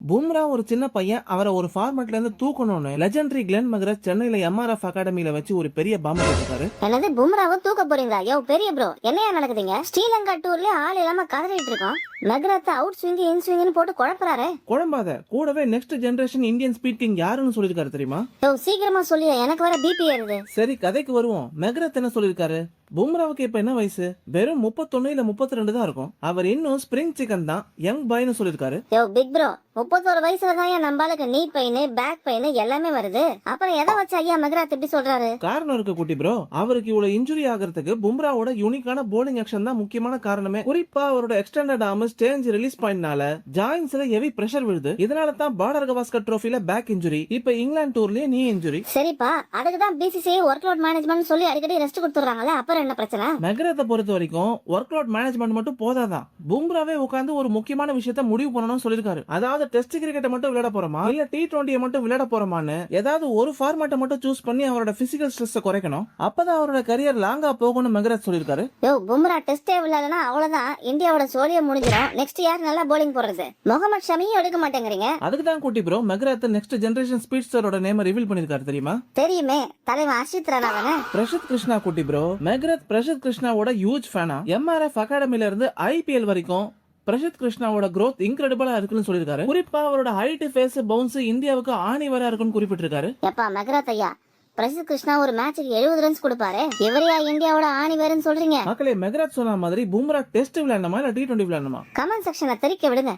பும்ரா ஒரு சின்ன பையன், அவரை ஒரு ஃபார்மட்ல இருந்து தூக்கணும்னு லெஜெண்டரி கிளென் மக்ரத் சென்னையில எம்ஆர்எஃப் அகாடமியில வச்சு ஒரு பெரிய பாம்பு போட்டிருக்காரு. என்னது பும்ராவை தூக்க போறீங்களா? யோ பெரிய ப்ரோ, என்னையா நடக்குதுங்க? ஸ்ரீலங்கா டூர்ல ஆள் இல்லாம கதறிட்டு இருக்கோம். மக்ரத் அவுட் ஸ்விங் இன் ஸ்விங்னு போட்டு குழப்பறாரு. குழம்பாத, கூடவே next generation Indian speed king யாருன்னு சொல்லிருக்காரு தெரியுமா? யோ சீக்கிரமா சொல்லியா, எனக்கு வர பிபி ஏறுது. சரி, கதைக்கு வருவோம். மக்ரத் என்ன சொல்லிருக்காரு? பும்ராவுக்கு இப்ப என்ன வயசு? வெறும் 31 இல்ல 32 தான் இருக்கும். அவர் இன்னும் ஸ்பிரிங் சிக்கன் தான், யங் பாய்னு சொல்லிருக்காரு. யோ பிக் ப்ரோ, 31 வயசுல தான் என் நம்பாளுக்கு நீ பெயின் பேக் பெயின் எல்லாமே வருது. அப்புறம் எதை வச்சு ஐயா மக்ராத் இப்படி சொல்றாரு? காரணம் இருக்கு குட்டி ப்ரோ. அவருக்கு இவ்வளவு இன்ஜுரி ஆகிறதுக்கு பும்ராவோட யூனிக்கான போலிங் ஆக்ஷன் தான் முக்கியமான காரணமே. குறிப்பா அவரோட எக்ஸ்டெண்டட் ஆர்ம் ஸ்டேஞ்ச் ரிலீஸ் பாயிண்ட்னால ஜாயின்ஸ்ல ஹெவி பிரஷர் விழுது. இதனால தான் பார்டர் கவாஸ்கர் ட்ரோஃபில பேக் இன்ஜுரி, இப்ப இங்கிலாந்து டூர்லயே நீ இன்ஜுரி. சரிப்பா, அதுக்கு தான் பிசிசிஐ ஒர்க் லோட் மேனேஜ்மெண்ட் சொல்லி அடிக்கடி ரெஸ்ட் கொடுத்துறாங்களே, அப்புறம் என்ன பிரச்சனை? மக்ரத்தை பொறுத்த வரைக்கும் ஒர்க் லோட் மேனேஜ்மெண்ட் மட்டும் போதாதான், பும்ராவே உட்கார்ந்து ஒரு முக்கியமான விஷயத்த முடிவு பண்ணணும்னு சொல்லிருக்காரு. அதாவது டெஸ்ட் கிரிக்கெட்டை மட்டும் விளையாட போறோமா இல்ல T20 மட்டும் விளையாட போறோமான்னு ஏதாவது ஒரு ஃபார்மேட்டை மட்டும் சூஸ் பண்ணி அவரோட பிசிக்கல் ஸ்ட்ரெஸ் குறைக்கணும். அப்பதான் அவரோட கரியர் லாங்கா போகும்னு மக்ரத் சொல்லிருக்காரு. யோ பும்ரா டெஸ்டே விளையாடனா அவ்வளவுதான், இந்தியாவோட சோழிய முடிஞ்சிடும். நெக்ஸ்ட் யார் நல்லா போலிங் போடுறது? முகமது ஷமியும் எடுக்க மாட்டேங்கிறீங்க. அதுக்கு தான் குட்டி ப்ரோ மக்ரத் நெக்ஸ்ட் ஜெனரேஷன் ஸ்பீட்ஸ்டரோட நேம் ரிவீல் பண்ணிருக்காரு தெரியுமா? தெரியுமே, தலைவன் அர்ஷித் ராணா தானே. பிரஷத் கிருஷ்ணா குட்டி ப்ரோ. மக்ரத் பிரஷத் கிருஷ்ணாவோட ஹியூஜ் ஃபேனா. எம்ஆர்எஃப் அகாடமில இருந்து IPL வரைக்கும் பிரஷத் கிருஷ்ணாவோட growth இன்கிரெடிபிளா இருக்குன்னு சொல்லிருக்காரு. குறிப்பா அவரோட ஹைட், ஃபேஸ், பவுன்ஸ் இந்தியாவுக்கு ஆணிவரா இருக்குன்னு குறிப்பிட்டிருக்காரு. எப்பா மக்ராத் ஐயா, பிரசித் கிருஷ்ணா ஒரு மேட்சுக்கு 70 ரன்ஸ் கொடுப்பாரு. இவரையா இந்தியாவோட ஆணி வேறுன்னு சொல்றீங்க? மக்களே, மக்ரத் சொன்ன மாதிரி பும்ரா டெஸ்ட் விளையாடணுமா இல்ல T20 விளையாடணுமா? கமெண்ட் செக்ஷன்ல தெரிக்க விடுங்க.